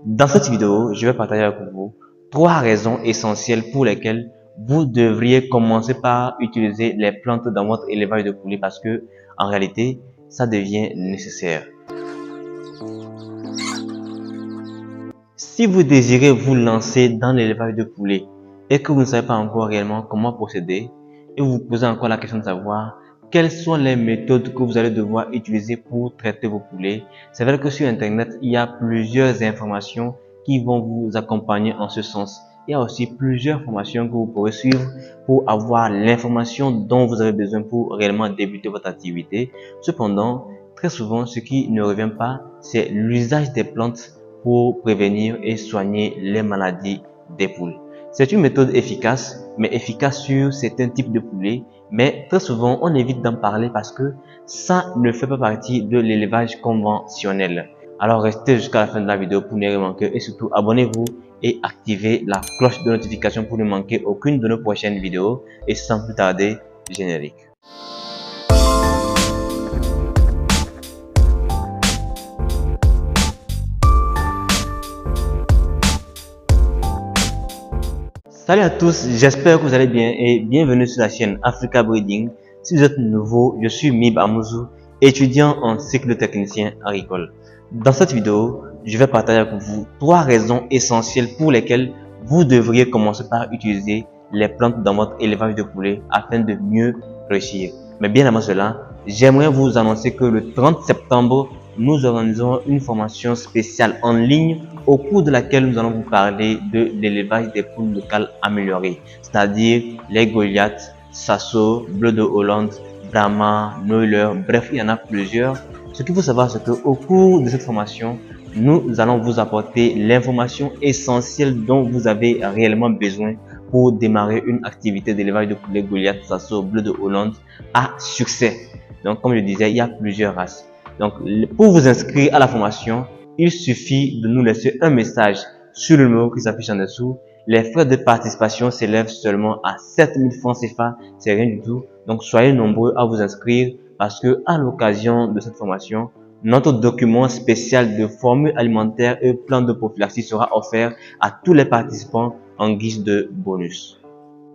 Dans cette vidéo, je vais partager avec vous 3 raisons essentielles pour lesquelles vous devriez commencer par utiliser les plantes dans votre élevage de poulets parce que, en réalité, ça devient nécessaire. Si vous désirez vous lancer dans l'élevage de poulets et que vous ne savez pas encore réellement comment procéder et vous vous posez encore la question de savoir quelles sont les méthodes que vous allez devoir utiliser pour traiter vos poulets, c'est vrai que sur internet, il y a plusieurs informations qui vont vous accompagner en ce sens. Il y a aussi plusieurs formations que vous pourrez suivre pour avoir l'information dont vous avez besoin pour réellement débuter votre activité. Cependant, très souvent, ce qui ne revient pas, c'est l'usage des plantes pour prévenir et soigner les maladies des poules. C'est une méthode efficace, mais efficace sur certains types de poulets, mais très souvent on évite d'en parler parce que ça ne fait pas partie de l'élevage conventionnel. Alors restez jusqu'à la fin de la vidéo pour ne rien manquer et surtout abonnez-vous et activez la cloche de notification pour ne manquer aucune de nos prochaines vidéos et sans plus tarder, générique. Salut à tous, j'espère que vous allez bien et bienvenue sur la chaîne Africa Breeding. Si vous êtes nouveau, je suis Mib Amouzou, étudiant en cycle technicien agricole. Dans cette vidéo, je vais partager avec vous 3 raisons essentielles pour lesquelles vous devriez commencer par utiliser les plantes dans votre élevage de poulets afin de mieux réussir. Mais bien avant cela, j'aimerais vous annoncer que le 30 septembre, nous organisons une formation spéciale en ligne au cours de laquelle nous allons vous parler de l'élevage des poules locales améliorées, c'est-à-dire les Goliath, Sasso, Bleu de Hollande, Brahma, Noiler, bref, il y en a plusieurs. Ce qu'il faut savoir, c'est qu'au cours de cette formation, nous allons vous apporter l'information essentielle dont vous avez réellement besoin pour démarrer une activité d'élevage de poulets Goliath, Sasso, Bleu de Hollande à succès. Donc, comme je disais, il y a plusieurs races. Donc, pour vous inscrire à la formation, il suffit de nous laisser un message sur le numéro qui s'affiche en dessous. Les frais de participation s'élèvent seulement à 7000 francs CFA, c'est rien du tout. Donc, soyez nombreux à vous inscrire parce que à l'occasion de cette formation, notre document spécial de formule alimentaire et plan de prophylaxie sera offert à tous les participants en guise de bonus.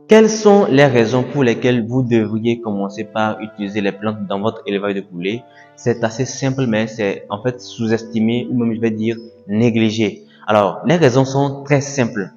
Quelles sont les raisons pour lesquelles vous devriez commencer par utiliser les plantes dans votre élevage de poulets? C'est assez simple, mais c'est en fait sous-estimé ou même je vais dire négligé. Alors, les raisons sont très simples.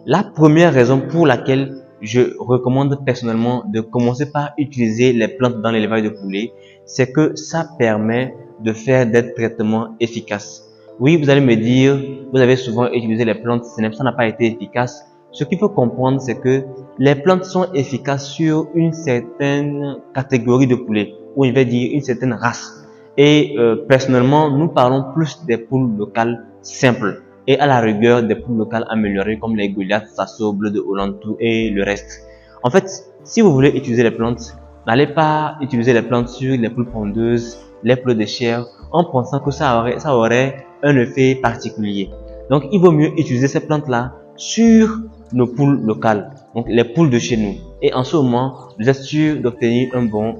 La première raison pour laquelle je recommande personnellement de commencer par utiliser les plantes dans l'élevage de poulets, c'est que ça permet de faire des traitements efficaces. Oui, vous allez me dire, vous avez souvent utilisé les plantes, ça n'a pas été efficace. Ce qu'il faut comprendre, c'est que les plantes sont efficaces sur une certaine catégorie de poulets, ou je vais dire une certaine race. Et personnellement, nous parlons plus des poules locales simples et à la rigueur des poules locales améliorées comme les Goliath, Sasso, Bleu de Hollande et le reste. En fait, si vous voulez utiliser les plantes, n'allez pas utiliser les plantes sur les poules pondeuses, les poules de chair, en pensant que ça aurait un effet particulier. Donc, il vaut mieux utiliser ces plantes-là sur nos poules locales, donc les poules de chez nous. Et en ce moment, vous êtes sûr d'obtenir un bon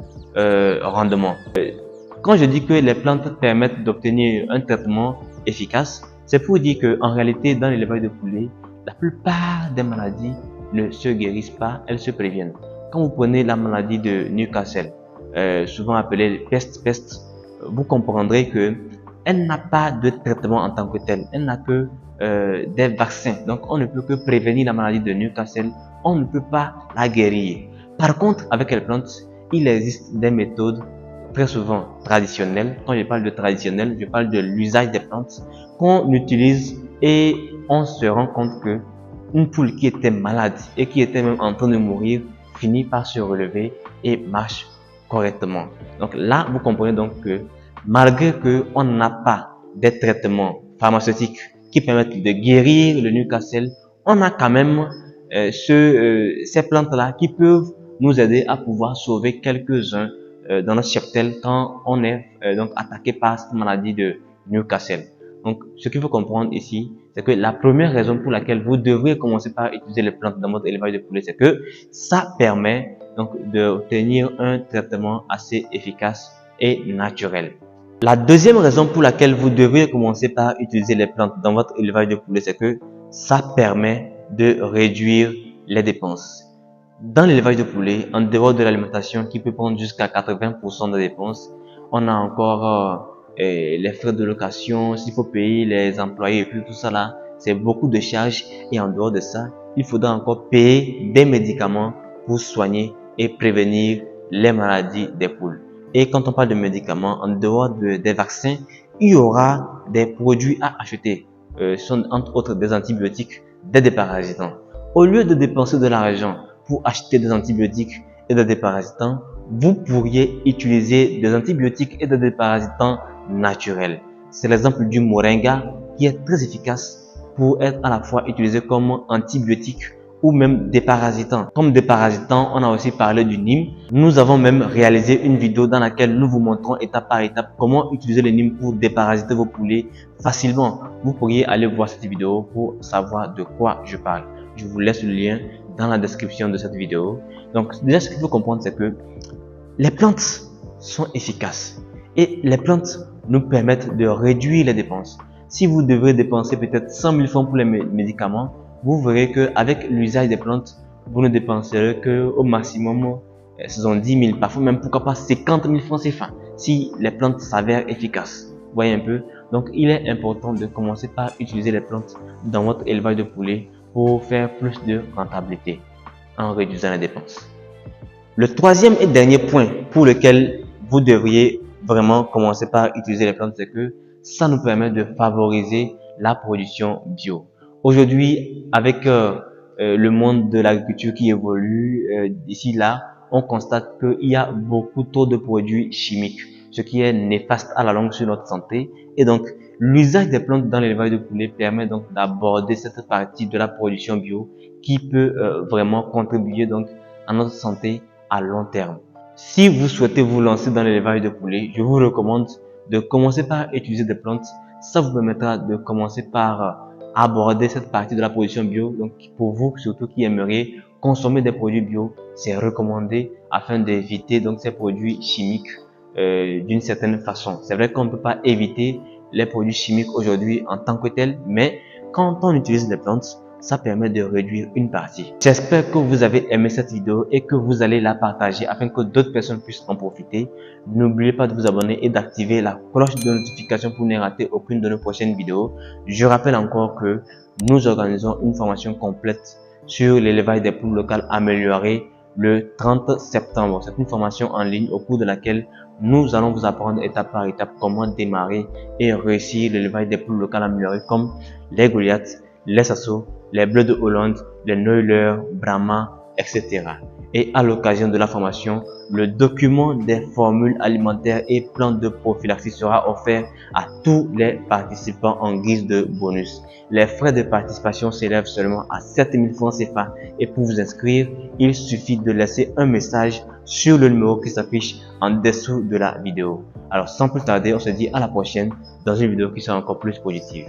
rendement. Quand je dis que les plantes permettent d'obtenir un traitement efficace, c'est pour dire que en réalité, dans l'élevage de poulets, la plupart des maladies ne se guérissent pas, elles se préviennent. Quand vous prenez la maladie de Newcastle, souvent appelée peste, vous comprendrez que elle n'a pas de traitement en tant que tel. Elle n'a que des vaccins. Donc, on ne peut que prévenir la maladie de Newcastle. On ne peut pas la guérir. Par contre, avec les plantes, il existe des méthodes très souvent traditionnelles. Quand je parle de traditionnel, je parle de l'usage des plantes qu'on utilise et on se rend compte que une poule qui était malade et qui était même en train de mourir finit par se relever et marche correctement. Donc là, vous comprenez donc que malgré qu'on n'a pas des traitements pharmaceutiques qui permettent de guérir le Newcastle, on a quand même ces plantes-là qui peuvent nous aider à pouvoir sauver quelques-uns dans notre cheptel quand on est donc attaqué par cette maladie de Newcastle. Donc, ce qu'il faut comprendre ici, c'est que la première raison pour laquelle vous devriez commencer par utiliser les plantes dans votre élevage de poulets, c'est que ça permet donc d'obtenir un traitement assez efficace et naturel. La deuxième raison pour laquelle vous devriez commencer par utiliser les plantes dans votre élevage de poulets, c'est que ça permet de réduire les dépenses. Dans l'élevage de poulets, en dehors de l'alimentation qui peut prendre jusqu'à 80% de dépenses, on a encore les frais de location, s'il faut payer les employés et puis tout ça là, c'est beaucoup de charges. Et en dehors de ça, il faudra encore payer des médicaments pour soigner et prévenir les maladies des poules. Et quand on parle de médicaments, en dehors des vaccins, il y aura des produits à acheter. Ce sont entre autres des antibiotiques, des déparasitants. Au lieu de dépenser de l'argent pour acheter des antibiotiques et des déparasitants, vous pourriez utiliser des antibiotiques et des déparasitants naturels. C'est l'exemple du moringa qui est très efficace pour être à la fois utilisé comme antibiotique ou même déparasitant. Comme déparasitant, on a aussi parlé du Nîmes. Nous avons même réalisé une vidéo dans laquelle nous vous montrons étape par étape comment utiliser le Nîmes pour déparasiter vos poulets facilement. Vous pourriez aller voir cette vidéo pour savoir de quoi je parle. Je vous laisse le lien dans la description de cette vidéo. Donc déjà, ce qu'il faut comprendre, c'est que les plantes sont efficaces et les plantes nous permettent de réduire les dépenses. Si vous devez dépenser peut-être 100 000 francs pour les médicaments, vous verrez qu'avec l'usage des plantes, vous ne dépenserez qu'au maximum 10 000, parfois même pourquoi pas 50 000 francs CFA si les plantes s'avèrent efficaces. Vous voyez un peu? Donc il est important de commencer par utiliser les plantes dans votre élevage de poulets pour faire plus de rentabilité en réduisant les dépenses. Le troisième et dernier point pour lequel vous devriez vraiment commencer par utiliser les plantes, c'est que ça nous permet de favoriser la production bio. Aujourd'hui, avec le monde de l'agriculture qui évolue d'ici là, on constate qu'il y a beaucoup trop de produits chimiques, ce qui est néfaste à la longue sur notre santé. Et donc, l'usage des plantes dans l'élevage de poulets permet donc d'aborder cette partie de la production bio qui peut vraiment contribuer donc à notre santé à long terme. Si vous souhaitez vous lancer dans l'élevage de poulets, je vous recommande de commencer par utiliser des plantes. Ça vous permettra de commencer par aborder cette partie de la production bio. Donc pour vous surtout qui aimeriez consommer des produits bio, c'est recommandé afin d'éviter donc ces produits chimiques d'une certaine façon. C'est vrai qu'on ne peut pas éviter les produits chimiques aujourd'hui en tant que tels, mais quand on utilise les plantes, ça permet de réduire une partie. J'espère que vous avez aimé cette vidéo et que vous allez la partager afin que d'autres personnes puissent en profiter. N'oubliez pas de vous abonner et d'activer la cloche de notification pour ne rater aucune de nos prochaines vidéos. Je rappelle encore que nous organisons une formation complète sur l'élevage des poules locales améliorées le 30 septembre. C'est une formation en ligne au cours de laquelle nous allons vous apprendre étape par étape comment démarrer et réussir l'élevage des poules locales améliorées comme les Goliaths, les Sasso, les Bleus de Hollande, les Neuler, Brahma, etc. Et à l'occasion de la formation, le document des formules alimentaires et plans de prophylaxie sera offert à tous les participants en guise de bonus. Les frais de participation s'élèvent seulement à 7 000 francs CFA et pour vous inscrire, il suffit de laisser un message sur le numéro qui s'affiche en dessous de la vidéo. Alors sans plus tarder, on se dit à la prochaine dans une vidéo qui sera encore plus positive.